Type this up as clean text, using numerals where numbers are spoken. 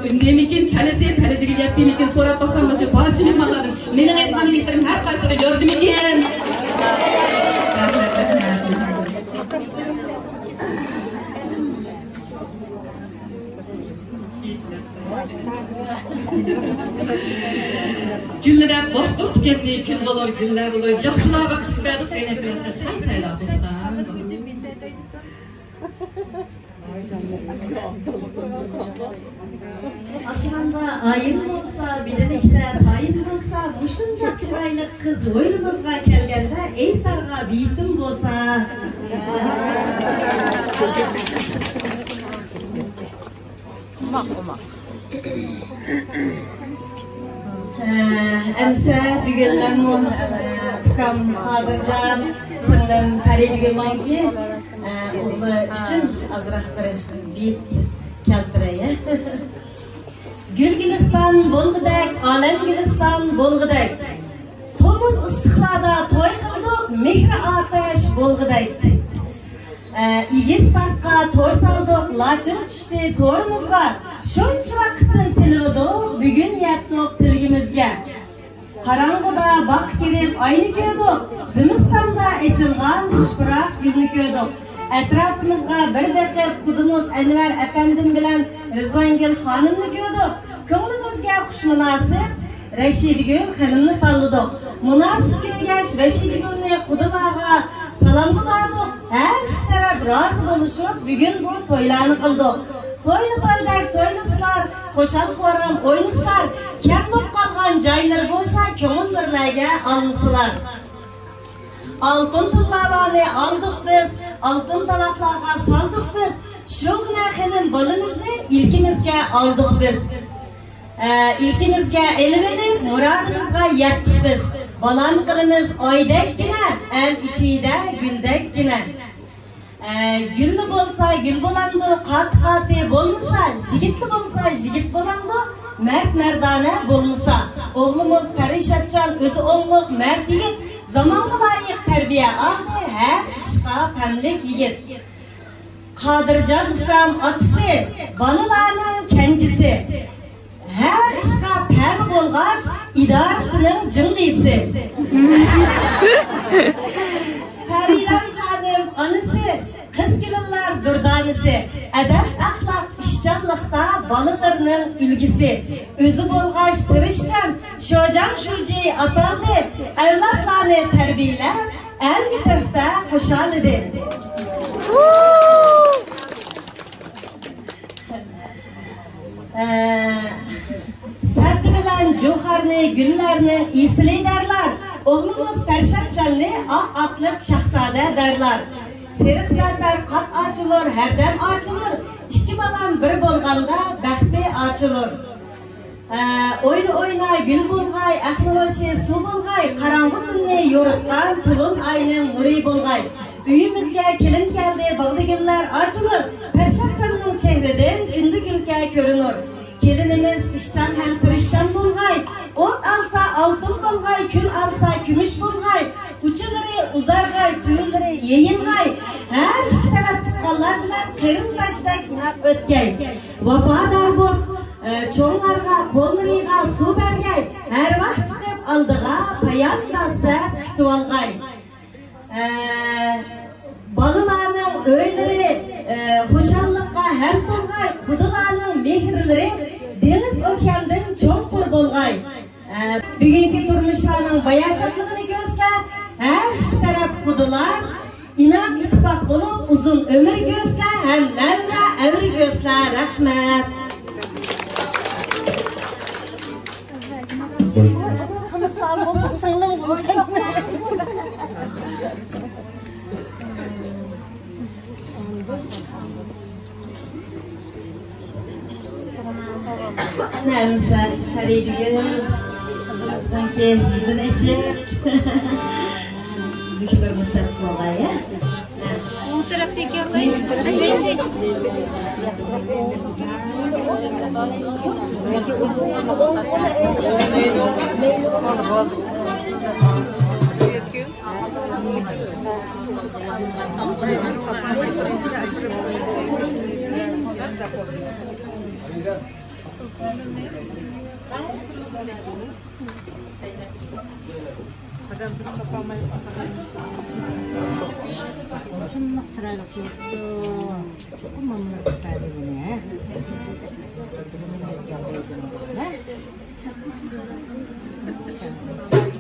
Nemikin talesiga yetdimikin so'rab qolsam o'sha barcha mehmonlarning mening aytganim aytdim har qaysida yordimikin. Güller boshliq ketdi, kuz bo'lar, gullar bo'lar. Yaxshilarga qismatlik Zeynep bilan saylar dostlar. Aslında ayın olsa, birlikler ayın olsa, muşunca çıraylı kız oyunumuzga kelgende eytarga biyitim olsa. Emse bugün Tukam Kadırcan sınırım Parilgülmenki oğlu için azrak bir biyit keltireye. Gül Gülistan bolgıdak, alem Gülistan bolgıdak. Tomuz ısıqlarda toy qildik, mehri ateş bolgıdak. İgiz taqqa to'r saldik, lachir tushdi to'rimizga. Shuncha vaqtdan tilivdik, bugun yetdik tilgimizga. Qarang'ida vaqt kirib oyni ko'rdik, zimistonda echilgan xushbiroq gulni ko'rdik. Atrofimizga bir daqiqa qudimiz Anvar apandim bilan Rizvongul xonimni ko'rdik. Ko'nglimizga xushmunosib Rashidgul xonimni tanladik. Munosib kelgach Rashidgulni qudilarga salom qildik. Her iki taraf razı bo'lishib, bugun bu to'ylarni qildik. To'ydak to'ylislar, qo'shal qo'ram o'ynislar, kam bo'lib qolgan joylar bo'lsa, ko'ngillarga olmisizlar. Altın tullalarni aldık biz, altın tabaqlarga soldik biz. Shug'na xonim bolamizni ilkimizga oldik biz. İlkimizga elib murodimizga yetdik biz. Balanqilimiz oydakkina, el ichida guldakkina. Gülli bolsa gül bolandı, qat-qati bo'lmasa, yigitli bolsa yigit bolandı, mard-mardona bo'lmasa. Oğlumuz Parishotjon o'zi o'g'liq mard yigit, zamonga loyiq tarbiya oldi, har ishqa pamlik yigit. Qadirjon ukam otasi, bolalarning kenjisi. Her ishqa pam bo'lg'ach, idorasining jinglisi. Pariram xonim onasi, qiz kelinlar durdanisi, adab axloq ishchanlikda bolalarning ulgisi. O'zi bo'lg'ach tirishchan, sho'jam shurji ataldi, avlodlarni tarbiyalab, elga turtda xushal edi. Sardi bilan Jo'xarni, gullarni isli derlar. Oğlumuz Parishotjonni oq otliq shahzoda derlar. Seriq safar qat ochilur, hardam ochilur. İki balam bir bo'lganda baxti ochilur. Oyna gül bo'lg'ay, ahli hoshi suv bo'lg'ay, qarong'u tunni yo'ritgan tulun ayning nuri bo'lg'ay. Uyimizga kelin keldi, bag'digillar ochilur. Parishotjonning chehridan kunda kulka ko'rinur. Kelinimiz ishchan ham tirishchan bo'lg'ay. O't alsa oltin bo'lg'ay, kul alsa kumush bo'lg'ay. Uchilari uzarg'ay, tuyulari yeyilg'ay. Har ikki taraf tuqqanlar bilan qarindoshdak sinab o'tgay. Vafodor bo'l, cho'nglarga, qo'llariga suv bergay. Har vaqt chiqib oldiga payon tassa kutib olg'ay. Bolalarning o'ylari xushalliqqa ham to'lg'ay. Xudolarning mehrlari dengiz okeandan cho'nqur bo'lg'ay. Bugungi turmushlarning bayashatligini ko'zlab, har ikki taraf xudolar inoq ittifoq bo'lib, uzun umr ko'zlab, ham navra avri ko'zlab. Rahmat. Neyse, tabii bugün sanki yüzüne çek. Yüzüklerimi septi olaya. Bu taraftaki yapayım. 천막처럼 이렇게 조금만 넣어야 되네. 이렇게 안 되는 거네.